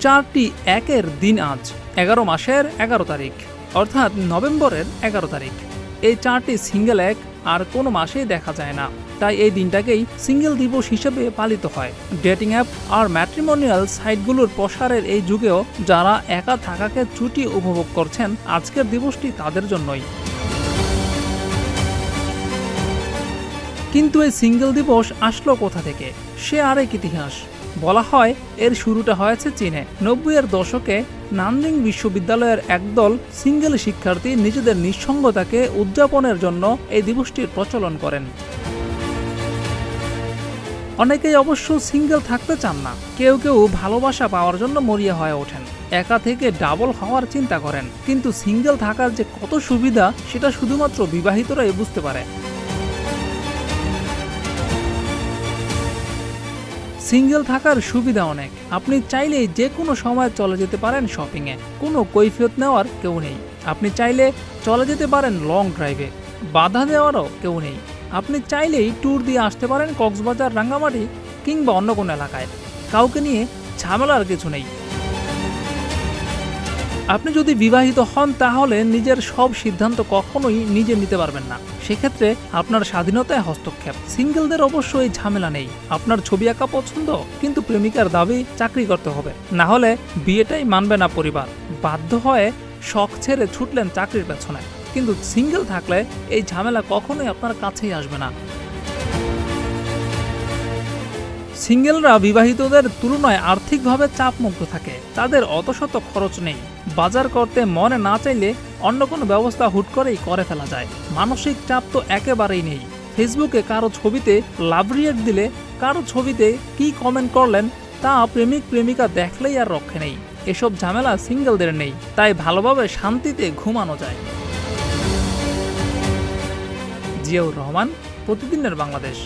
4টি একের দিন আজ 11 মাসের 11 তারিখ, অর্থাৎ নভেম্বরের 11 তারিখ। এই 4টি সিঙ্গেল এক আর কোনো মাসেই দেখা যায় না, তাই এই দিনটাকেই সিঙ্গেল দিবস হিসেবে পালিত হয়। ডেটিং অ্যাপ আর ম্যাট্রিমোনিয়াল সাইটগুলোর প্রসারের এই যুগেও যারা একা থাকাকে ছুটি উপভোগ করছেন, আজকের দিবসটি তাদের জন্যই। কিন্তু এই সিঙ্গেল দিবস আসলো কোথা থেকে? সে আরেক ইতিহাস। বলা হয় এর শুরুটা হয়েছে চীনে। 90-এর দশকে নানজিং বিশ্ববিদ্যালয়ের একদল সিঙ্গেল শিক্ষার্থী নিজেদের নিঃসঙ্গতাকে উদযাপনের জন্য এই দিবসটির প্রচলন করেন। অনেকেই অবশ্য সিঙ্গেল থাকতে চান না, কেউ কেউ ভালোবাসা পাওয়ার জন্য মরিয়া হয়ে ওঠেন, একা থেকে ডাবল হওয়ার চিন্তা করেন। কিন্তু সিঙ্গেল থাকার যে কত সুবিধা সেটা শুধুমাত্র বিবাহিতরাই বুঝতে পারে। সিঙ্গেল থাকার সুবিধা অনেক। আপনি চাইলেই যে কোনো সময় চলে যেতে পারেন শপিংয়ে, কোনো কৈফিয়ত নেওয়ার কেউ নেই। আপনি চাইলে চলে যেতে পারেন লং ড্রাইভে, বাধা দেওয়ারও কেউ নেই। আপনি চাইলেই ট্যুর দিয়ে আসতে পারেন কক্সবাজার, রাঙ্গামাটি কিংবা অন্য কোনো এলাকায়, কাউকে নিয়ে ঝামেলার কিছু নেই। আপনি যদি বিবাহিত হন তাহলে নিজের সব সিদ্ধান্ত কখনোই নিজে নিতে পারবেন না, সেক্ষেত্রে আপনার স্বাধীনতায় হস্তক্ষেপ। সিঙ্গেলদের অবশ্য এই ঝামেলা নেই। আপনার ছবি আঁকা পছন্দ, কিন্তু প্রেমিকার দাবি চাকরি করতে হবে, না হলে বিয়েটাই মানবে না পরিবার। বাধ্য হয়ে শখ ছেড়ে ছুটলেন চাকরির পেছনে। কিন্তু সিঙ্গেল থাকলে এই ঝামেলা কখনোই আপনার কাছেই আসবে না। সিঙ্গেলরা বিবাহিতদের তুলনায় আর্থিকভাবে চাপমুক্ত থাকে। তাদের অতশত খরচ নেই। বাজার করতে মনে না চাইলে অন্য কোনো ব্যবস্থা হুট করেই করে ফেলা যায়। মানসিক চাপ তো একেবারেই নেই। ফেসবুকে কারো ছবিতে লাভ রিয়েক্ট দিলে, কারো ছবিতে কি কমেন্ট করলেন তা প্রেমিক প্রেমিকা দেখলেই আর রক্ষে নেই। এসব ঝামেলা সিঙ্গেলদের নেই, তাই ভালোভাবে শান্তিতে ঘুমানো যায়। জিয়াউর রহমান, প্রতিদিনের বাংলাদেশ।